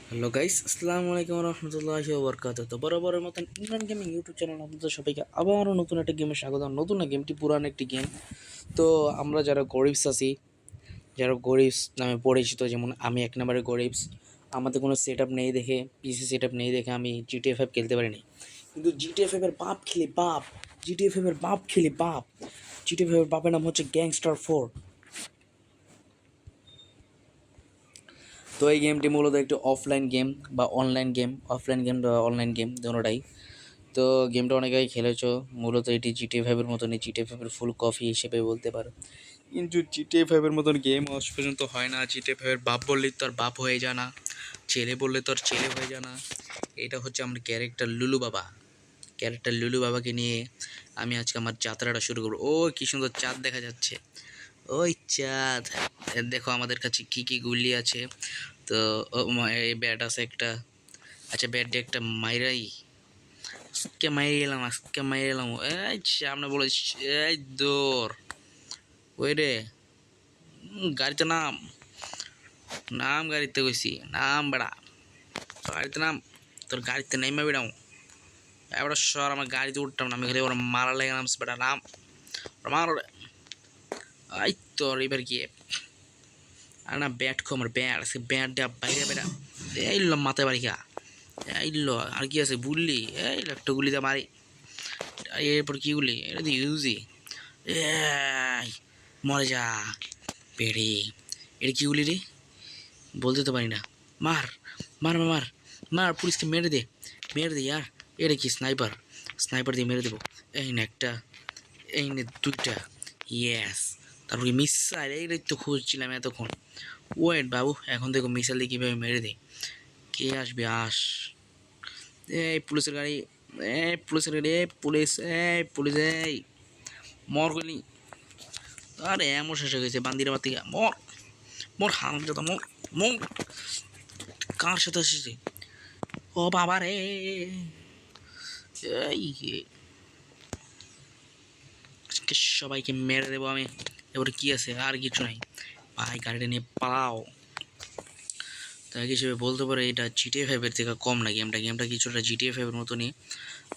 Hello guys, আসসালামু আলাইকুম রহমতুল্লাহি ওয়া বারাকাতুহু। তো বরাবরের মতন ইমরান গেমিং ইউটিউব চ্যানেল আপনাদের সবাইকে আবারও নতুন একটা গেমে স্বাগত। নতুন না, গেমটি পুরান একটি গেম। তো আমরা যারা গরিবস আছি, যারা গরিবস নামে পরিচিত, যেমন আমি এক নম্বরে গরিবস, আমাদের কোনো সেট আপ নেই দেখে, পিসি সেট আপ নেই দেখে আমি জিটিএ ফাইভ খেলতে পারিনি। কিন্তু জিটিএ ফাইভের বাপ খেলি বাপ, জিটিএ ফাইভের বাপ খেলি বাপ। জিটিএ ফাইভের বাপের নাম হচ্ছে গ্যাংস্টার 4। তো এই গেমটি মূলত একটি অফলাইন গেম বা অনলাইন গেম, অফলাইন গেম বা অনলাইন গেম দুটোটাই। তো গেমটা অনেকেই খেলেছো। মূলত এটি জিটিএ ফাইভের মতনই, জিটিএ ফাইভের ফুল কপি হিসেবে বলতে পারো। কিন্তু জিটিএ ফাইভের মতন গেম আজ পর্যন্ত হয় না। জিটিএ ফাইভের বাপ বললেই তো আর বাপ হয়ে যায় না, ছেলে বললে তো আর ছেলে হয়ে যায় না। এটা হচ্ছে আমার ক্যারেক্টার লুলু বাবা। ক্যারেক্টার লুলু বাবাকে নিয়ে আমি আজকে আমার যাত্রাটা শুরু করবো। ও কি সুন্দর চাঁদ দেখা যাচ্ছে, ওই চাঁদ। দেখো আমাদের কাছে কি কি গুলি আছে। তো এই ব্যাট আছে একটা। আচ্ছা, ব্যাট দিয়ে একটা মাইরাই, আজকে মাইরে এলাম, আজকে মাইরে এলাম। এই সামনে বলে, এই দৌড়, ওই রে। গাড়িতে নাম, নাম গাড়িতে কইছি, নাম বেড়া, গাড়িতে নাম। তোর গাড়িতে নেমে বেড়াও এবার সর, আমার গাড়িতে উঠতাম না আমি, খালি ওরা মারা লেগে নামছে বেটা, নাম মার। এই তোর এবার গিয়ে আর না, ব্যাট খো আমার, ব্যাট আছে, ব্যাট দেওয়া বাইরে বেড়া। এই ল মাথায় বাড়ি খা, এই ল। আর কি আছে বুললি, এই একটা গুলি দিয়ে মারি। এরপর কি গুলি, এটা দিয়ে ইউজি, এই মরে যা পেড়ে। এটা কি গুলি রে, বলতে তো পারি না। মার মার মার মার মার, পুলিশকে মেরে দে, মেরে দে ইয়ার। এটা কি স্নাইপার, স্নাইপার দিয়ে মেরে দেবো। এই না একটা, এই নে দুইটা, ইয়েস। তারপরে মিসাইল, এইটাই তো খুঁজছিলাম এতক্ষণ। ওয়েট বাবু, এখন দেখো মিসাইল দিয়ে কীভাবে মেরে দে। কে আসবে আস। এই পুলিশের গাড়ি, এই পুলিশের গাড়ি, এই পুলিশ, এই পুলিশ, এই মর গলি। আরে এমন শেষ হয়ে গেছে বান্দিরা বাতি, মর মর হারাম যাতা, মর মর। কার সাথে এসেছে, ও বাবা রে। এই আজকে সবাইকে মেরে দেবো আমি। এবারে কি আছে, আর কিছু নাই ভাই, গাড়িটা নিয়ে পালাও। তাই হিসেবে বলতে পারো এটা জিটিএ ফাইভের থেকে কম না গেমটা। গেমটা কিছুটা জিটিএ ফাইভের মতনই।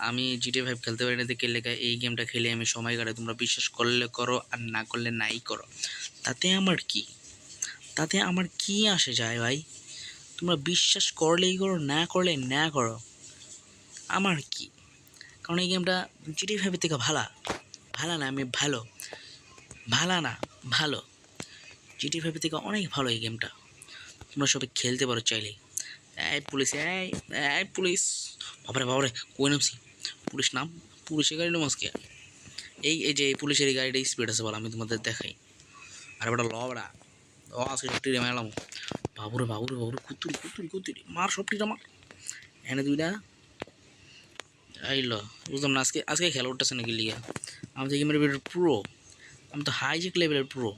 আমি জিটিএ ফাইভ খেলতে পারি না দেখে লেখা এই গেমটা খেলে আমি সময় কাটাই। তোমরা বিশ্বাস করলে করো আর না করলে নাই করো, তাতে আমার কি, তাতে আমার কি আসে যায় ভাই। তোমরা বিশ্বাস করলেই করো, না করলে না করো, আমার কি। কারণ এই গেমটা জিটিএ ফাইভের থেকে ভালো, ভালো না আমি ভালো, ভালো না ভালো, জিটিএ ফাইভের থেকে অনেক ভালো এই গেমটা। তোমরা সবাই খেলতে পারো চাইলেই। এই পুলিশ, এই এই পুলিশ, বাবারে বাবারে, কই নামছি, পুলিশ নাম, পুলিশের গাড়ি নাম আজকে। এই যে পুলিশের এই গাড়িটা স্পিড আছে বলো, আমি তোমাদের দেখাই। আর বেটা ল বেড়া, ও আজকে সবটি রে মারলাম। বাবুরে বাবুরে বাবুরে, কুতুরি কুতুরি কুতুরি, মার সবটিটা মার। এনে দুইটা, এই ল। বুঝলাম না আজকে, আজকে খেলা উঠতেছে নাকি লিগা। আমি তো গেমের প্রো, আমি তো হাইজেক লেভেলের প্রো।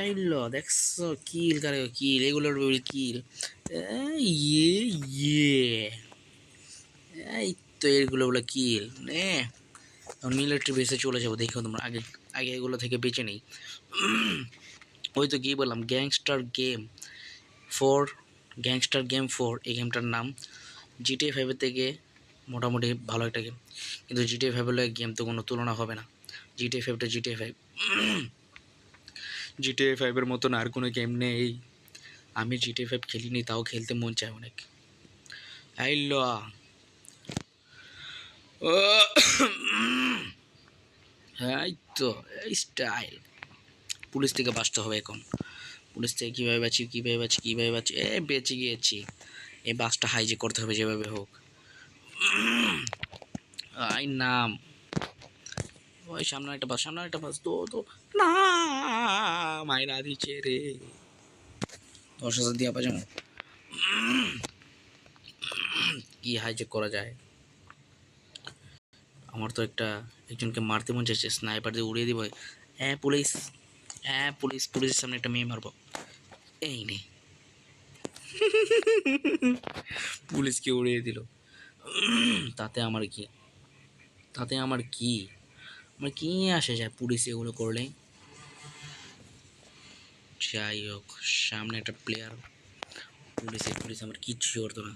এই ল দেখছো, কিল কারে কিল, এগুলোর কিল। ইয়ে ইয়ে, এই তো এগুলো বলে কিল নে। মিলিটারি বেসে চলে যাবো, দেখো তোমরা আগে, আগে এগুলো থেকে বেঁচে নেই। ওই তো কি বললাম, গ্যাংস্টার গেম 4, গ্যাংস্টার গেম 4 এই গেমটার নাম। জিটিএ ফাইভের থেকে মোটামুটি ভালো একটা গেম, কিন্তু জিটিএ ফাইভের গেম তো কোনো তুলনা হবে না। জিটিএ ফাইভটা জিটিএ ফাইভ, জিটিএ ফাইভের মতন আর কোনো গেম নেই। আমি জিটিএ ফাইভ খেলিনি, তাও খেলতে মন চায় অনেক। আইল এই তো, এই স্টাইল। পুলিশ থেকে বাঁচতে হবে এখন। পুলিশ থেকে কীভাবে বাঁচি, কীভাবে বাঁচি, কীভাবে বাঁচি, বেঁচে গিয়েছি। এই বাসটা হাইজেক করতে হবে যেভাবে হোক। আই নাম, ওই সামনে একটা বাস, সামনে একটা বাস, তো তো না, মাইনা দিচ্ছে রে। 10,000 দিয়ে পাজাম, কি হাইজেক করা যায়। আমার তো একজনকে মারতে মন চাইছে, স্নাইপার দিয়ে উড়িয়ে দিব। পুলিশ, পুলিশ, পুলিশের সামনে একটা মেয়ে মারবো। এই নে, পুলিশকে উড়িয়ে দিল। তাতে আমার কি, তাতে আমার কি, আমার কি আসে যায় পুলিশ এগুলো করলে। যাই হোক, সামনে একটা প্লেয়ার, পুলিশ আমার কিচ্ছু করতো না।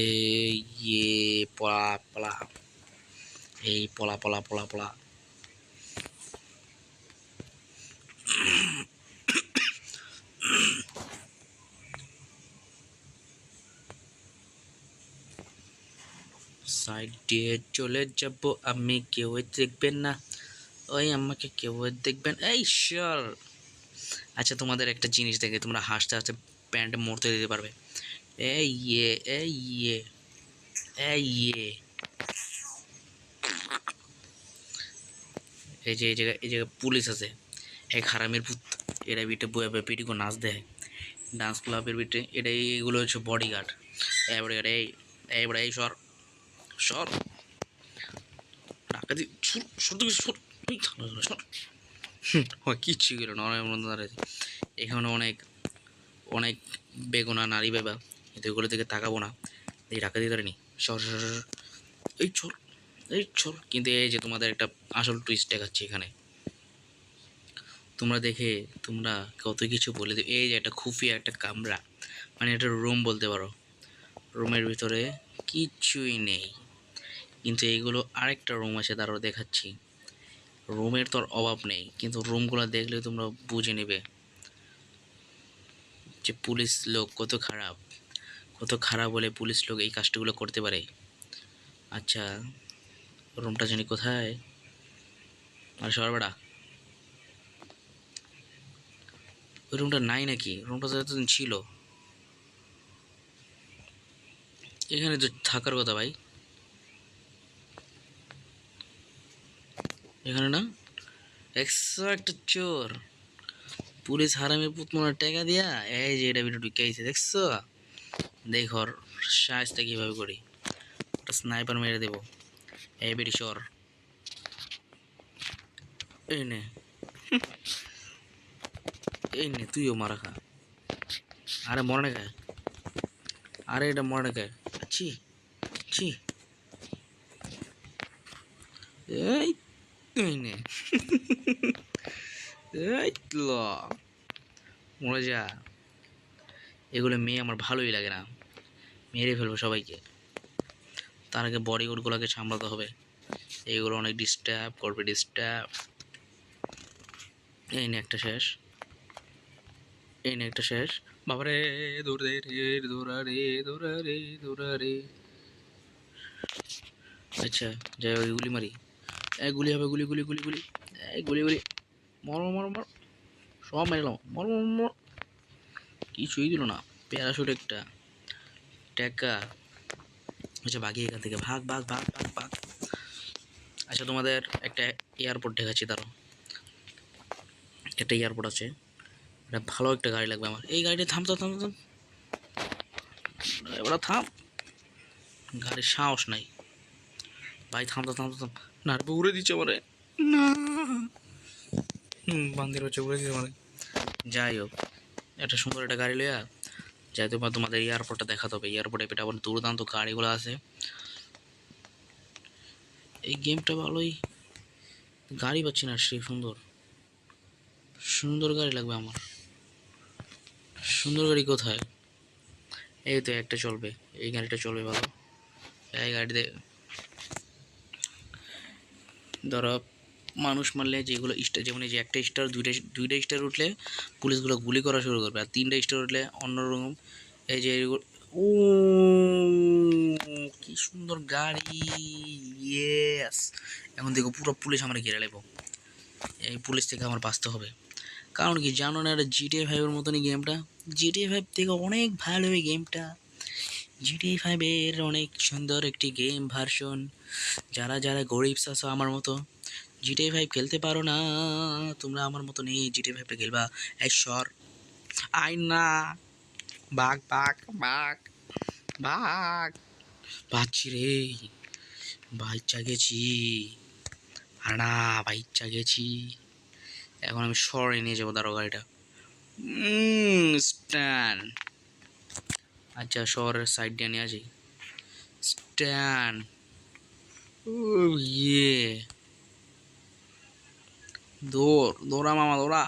এই পলা পলা, এই পলা পলা পলা পলা। সাইড দিয়ে চলে যাব আমি, কেউ দেখবেন না, ওই আমাকে কেউ দেখবেন। এই সর। আচ্ছা তোমাদের একটা জিনিস দেখে তোমরা হাসতে হাসতে প্যান্টে মরতে দিতে পারবে। এই এই এই এই জায়গায় পুলিশ আছে, এক হারামের ভূত। এরা বিটে বয়ে পিটিকো নাচ দেয়, ডান্স ক্লাবের বিটে। এগুলো হচ্ছে বডিগার্ড। এবারে এইবারে এই সর সর, ডাকাতি সর তুমি সর, সর। কিচ্ছু গেল না, এখানে অনেক অনেক বেগুনা নারী বেবা, এগুলো থেকে তাকাবো না, এই ডাকাতি ধরেনি। সর সর সর, এই সর এই সর। কিন্তু এই যে তোমাদের একটা আসল টুইস্ট দেখাচ্ছি এখানে, তোমরা দেখে তোমরা কত কিছু বলে দেবে। এই যে একটা খুফিয়া একটা কামরা, মানে একটা রুম বলতে পারো, রুমের ভিতরে কিচ্ছুই নেই, কিন্তু এইগুলো আরেকটা রুম আছে, তারও দেখাচ্ছি। রুমের তো আর অভাব নেই, কিন্তু রুমগুলো দেখলে তোমরা বুঝে নেবে যে পুলিশ লোক কত খারাপ হলে পুলিশ লোক এই কাজগুলো করতে পারে। আচ্ছা রুমটা জানি কোথায়, আর সরবেড়া ওই রুমটা নাই নাকি? রুমটা তো এতদিন ছিল, এখানে তো থাকার কথা ভাই, এখানে না। একশো একটা চোর, পুলিশ হারামি পুত মনে টাকা দিয়া এই যে এটা ভিডিও ঢুকাইছে, দেখছো? দেখর সাজটা কিভাবে করি, একটা স্নাইপার মেরে দেবো। এই বেটি সর, এই নে এই নে তুইও মারা খা। আরে মরে না খায়, আরে এটা মরে না খায়। ছি ছি, এই এই নে এই ল মরে যা। এগুলো মেয়ে আমার ভালোই লাগে না, মেরে ফেলবো সবাইকে। তার আগে বডিগার্ডগুলোকে সামলাতে হবে, এইগুলো অনেক ডিস্টার্ব করবে, ডিস্টার্ব। এই নে একটা শেষ, এই নে একটা শেষ। বাবারে দৌড়ে রে দৌড়া রে দৌড়া রে দৌড়া রে। আচ্ছা যাই হোক গুলি মারি, এই গুলি হবে, গুলি গুলি গুলি গুলি, এই গুলি গুলি, মর মর মর, সব মারলাম, মর মর মর। কিছুই দিল না, প্যারাশুট একটা টেকা। আচ্ছা ভাগি এখান থেকে, ভাগ ভাগ ভাগ ভাগ ভাগ। আচ্ছা তোমাদের একটা এয়ারপোর্ট দেখাচ্ছি, তারও একটা এয়ারপোর্ট আছে, এটা ভালো একটা গাড়ি লাগবে আমার। এই গাড়িটা থাম তো, থাম থাম, এবার থাম, গাড়ির সাহস নাই ভাই, থাম তো থাম তো থাম। না রে উড়ে দিচ্ছে আমারে, না বান্দির হচ্ছে উড়ে দিচ্ছে আমারে। যাই হোক একটা সুন্দর একটা গাড়ি লইয়া যাই, তোমাদের এয়ারপোর্টটা দেখাতে হবে। এয়ারপোর্টে পেটে আবার দুর্দান্ত গাড়িগুলো আছে। এই গেমটা ভালোই, গাড়ি পাচ্ছি না, সেই সুন্দর সুন্দর গাড়ি লাগবে আমার। সুন্দর গাড়ি কোথায়? এই তো একটা চলবে, এই গাড়িটা চলবে ভালো। এই গাড়িতে ধরো মানুষ মারলে যেগুলো স্টার, যেমন এই যে একটা স্টার, দুইটা স্টার উঠলে পুলিশগুলো গুলি করা শুরু করবে, আর তিনটা স্টার উঠলে অন্যরকম। এই যে ও কি সুন্দর গাড়ি, ইয়েস। এখন দেখো পুরো পুলিশ আমার ঘিরে নেবো, এই পুলিশ থেকে আমার বাঁচতে হবে। কারণ কি জানো না, এটা জিটিএ 5-এর মতনই গেমটা, জিটিএ 5 থেকে অনেক ভালো এই গেমটা। জিটিএ 5-এর অনেক সুন্দর একটি গেম ভার্সন। যারা যারা গরিব আছো আমার মতো, জিটিএ 5 খেলতে পারো না, তোমরা আমার মতো নেই জিটিএ 5টা খেলবা। ঈশ্বর আই না, বাঘ বাঘ বাঘ বাঘ, বাচ্ছি রে, বাচ্চা গেছি, আর না বাচ্চা গেছি। এখন আমি শহরে নিয়ে যাবো, দাঁড়ো গাড়িটা স্ট্যান্ড। আচ্ছা শহরের সাইড দিয়ে নিয়ে যাই, স্ট্যান্ড। ও ইয়ে, দৌড়া মামা দৌড়া,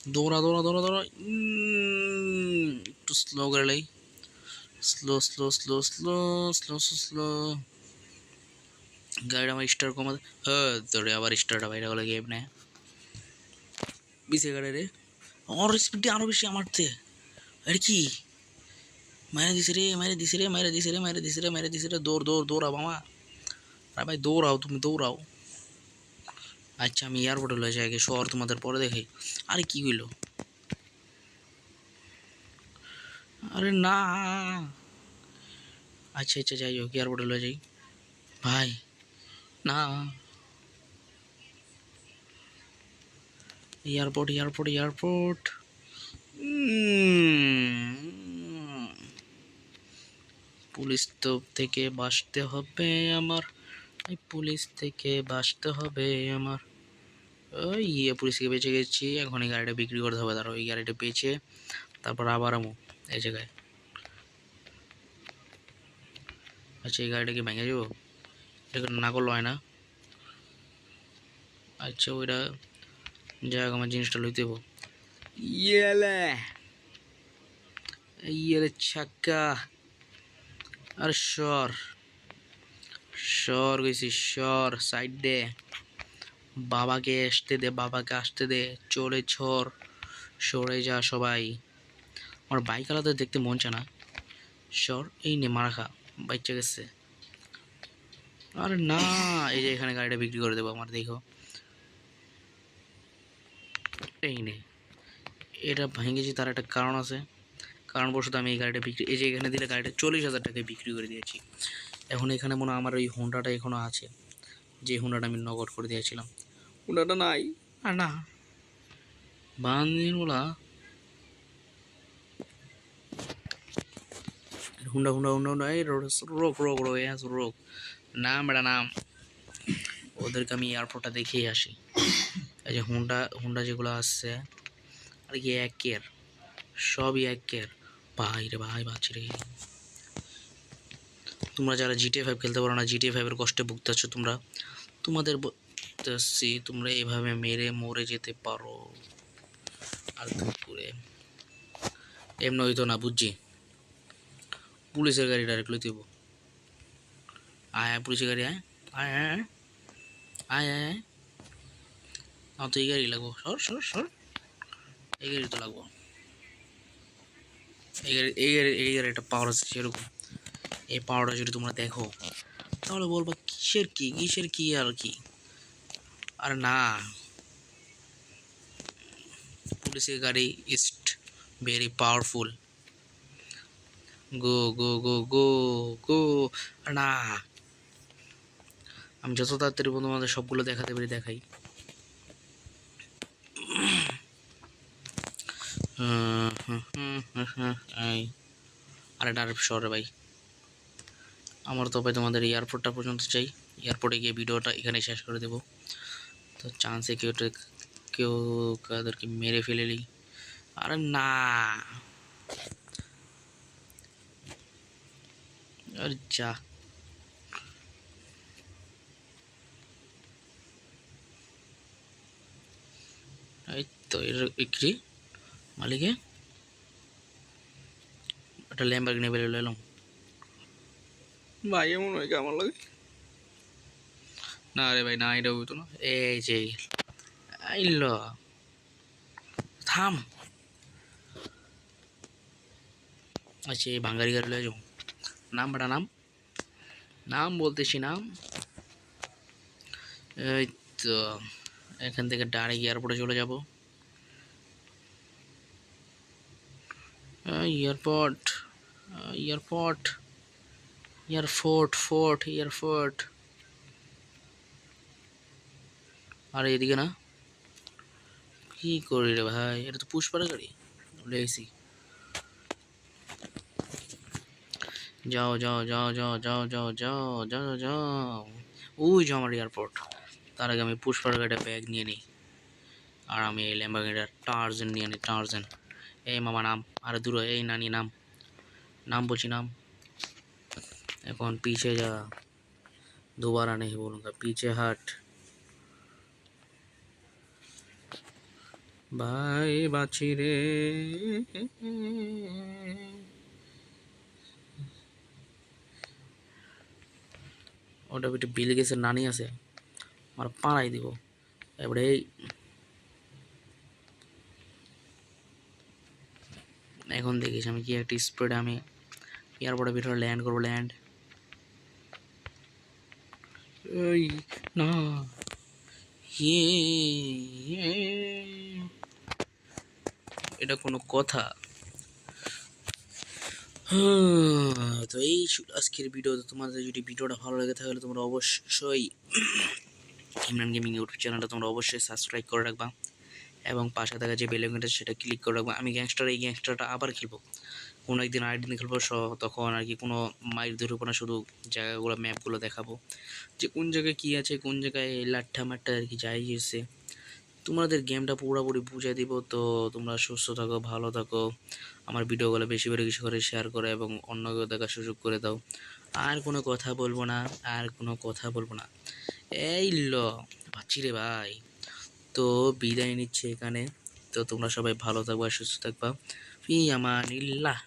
দৌড়া দৌড়া দৌড়া দৌড়া, একটু স্লো করে লাই, slow slow slow slow slow slow. গাড়িটা আমার স্টার কমাতে, হ্যাঁ তোরে আবার স্টারটা বাইরে গেলে গেম নেয় বিশে গাড়ি রে। আমার স্পিডে আরো বেশি আমার চেয়ে। আরে কি মাইরে দিছে রে, মাইরে দিছে রে, মাইরে দিছে রে, মাইরে দিছে রে, মাইরে দিছে রে। দৌড় দৌড় দৌড়াও মামা, আরে ভাই দৌড়াও, তুমি দৌড়াও। আচ্ছা আমি এয়ারপোর্টে লয়ে যাই আগে, শহর তোমাদের পরে দেখি। আরে কি হইলো, আরে না। আচ্ছা আচ্ছা যাই হোক, এয়ারপোর্টে লয়ে যাই ভাই। না, এয়ারপোর্ট এয়ারপোর্ট এয়ারপোর্ট। পুলিশ তো থেকে বাঁচতে হবে আমার, এই পুলিশ থেকে বাঁচতে হবে আমার। ওই পুলিশকে বেঁচে গেছি, এখন এই গাড়িটা বিক্রি করতে হবে। তার ওই গাড়িটা বেচে তারপর আবার আমো এই জায়গায়। আচ্ছা এই গাড়িটাকে ভেঙে যাবো, এটা না করলে হয় না। আচ্ছা ওইটা যাই হোক, আমার জিনিসটা লইতে দেবো। ইয়েলে ইয়েলে ছাক্কা, আর সর সর গেছি, সর সাইড দে, বাবাকে আসতে দে, বাবাকে আসতে দে, চলে ছর, সরে যা সবাই। আমার বাইক আলাদা দেখতে মন চায় না, সর। এই নে মারা খা, বাচ্চা গেছে। আরে না, এই যে এখানে গাড়িটা বিক্রি করে দেবো আমার, দেখো এই নে। এটা ভেঙেছি তার একটা কারণ আছে, কারণবশত আমি এই গাড়িটা বিক্রি, এই যে এখানে দিলে গাড়িটা 40,000 টাকায় বিক্রি করে দিয়েছি। এখন এখানে মনে হয় আমার ওই হোন্ডাটা এখনও আছে, যে হোন্ডাটা আমি নগদ করে দিয়েছিলাম, হোন্ডাটা নাই। আর না বান্দিন বলা, হুন্ডা হুন্ডা হুন্ডা হুন্ডা, এই রোক রোক রোক রোক রোক, নাম বেড়া নাম। ওদেরকে আমি এয়ারপোর্টটা দেখেই আসি। এই যে হুন্ডা হুন্ডা যেগুলো আসছে, আর কি একের, সবই একের। ভাই রে ভাই, বাঁচি রে। তোমরা যারা GTA 5 খেলতে পারো না, GTA 5-এর কষ্টে ভুগতেছ তোমরা, তোমাদের বলতেছি তোমরা এভাবে মেরে মরে যেতে পারো। আর করে এমনি হইতো না বুঝছি। পুলিশের গাড়ি ডাইরেক্ট লইতে হইব। আয় আয় পুলিশের গাড়ি, আয় আয় আয় আয় আয় আয়। আমার তো এই গাড়ি লাগবো, সর সর সর, এই গাড়ি তো লাগবো। এই গাড়িটা পাওয়ার আছে সেরকম। এই পাওয়ারটা যদি তোমরা দেখো তাহলে বলবা কিসের কি কিসের কি আর কি। আর না, পুলিশের গাড়ি ইজ ভেরি পাওয়ারফুল। গো গো গো গো গো। আর না, আমি যত তাড়াতাড়ি তোমাদের সবগুলো দেখাতে পারি দেখাই। আরে ডাইরেক্ট শহরে ভাই, আমার তো ভাই তোমাদের এয়ারপোর্টটা পর্যন্ত চাই। এয়ারপোর্টে গিয়ে ভিডিওটা এখানে শেষ করে দেবো। তো চান্সে কেউ কাদেরকে মেরে ফেলেলি। আরে না, আরে যা। এই তো এর বিক্রি মালিকে একটা ল্যাম্বরগিনি বেলে এলাম ভাই, এমন হয় কেমন লাগে। না রে ভাই না, এটা হইতো না। এই যে আইল, থাম। আচ্ছা এই বাঙালি গাড়ি লয়ে যাও, নাম বেটা নাম, নাম বলতেছি নাম। এই তো এখান থেকে ডাইরেক্ট এয়ারপোর্টে চলে যাব। Airport airport airport. আর এদিকে না, কি করি রে ভাই, এটা তো পুষ্পার গাড়ি লেগেছি। যাও যাও যাও যাও যাও যাও যাও যাও যাও, ওই যে আমার এয়ারপোর্ট। তার আগে আমি পুষ্পার গাড়িটা ব্যাগ নিয়ে নিই, আর আমি এই ল্যাম্বরগিনিটা টার্জেন নিয়ে নিই, টার্জেন। এই মামা নাম, আরে দূর এই নানি নাম, নাম বলছি নাম। এখন পিছে যা, दोबारा नहीं बोलूँगा, पीछे हट। ভাই বাছি রে, ওটা একটু বিল গেছে নানি আছে, আমার পাড়াই দিব এবারে। এখন দেখিস আমি কি একটা স্প্রেডে আমি এয়ারপোর্টের ভিতরে ল্যান্ড করবো, ল্যান্ড। এই না, ইয়ে, এটা কোনো কথা? তো এই আজকের ভিডিও। তোমাদের যদি ভিডিওটা ভালো লাগে তাহলে তোমরা অবশ্যই ইমরান গেমিং ইউটিউব চ্যানেলটা তোমরা অবশ্যই সাবস্ক্রাইব করে রাখবা এবং পাশে থাকা যে বেল আইকনটা সেটা ক্লিক করে রাখবা। আমি এই গ্যাংস্টারটা আবার খেলবো কোনো একদিন, আরেকদিন খেলবো তখন আর কি কোনো মাইর ধরবো না, শুধু জায়গাগুলো ম্যাপগুলো দেখাবো যে কোন জায়গায় কী আছে, কোন জায়গায় লাট্টা মাট্টা আর কি যাই গেছে। তোমাদের গেমটা পুরোপুরি বুঝিয়ে দিব। তো তোমরা সুস্থ থাকো, ভালো থাকো, আমার ভিডিওগুলো বেশি বেশি করে শেয়ার করো এবং অন্যকেও দেখার সুযোগ করে দাও। আর কোনো কথা বলবো না, আর কোনো কথা বলবো না। এই ভাবছি রে ভাই, তো বিদায় নিচ্ছে এখানে। তো তোমরা সবাই ভালো থাকবা, সুস্থ থাকবা। ফি আমানিল্লাহ।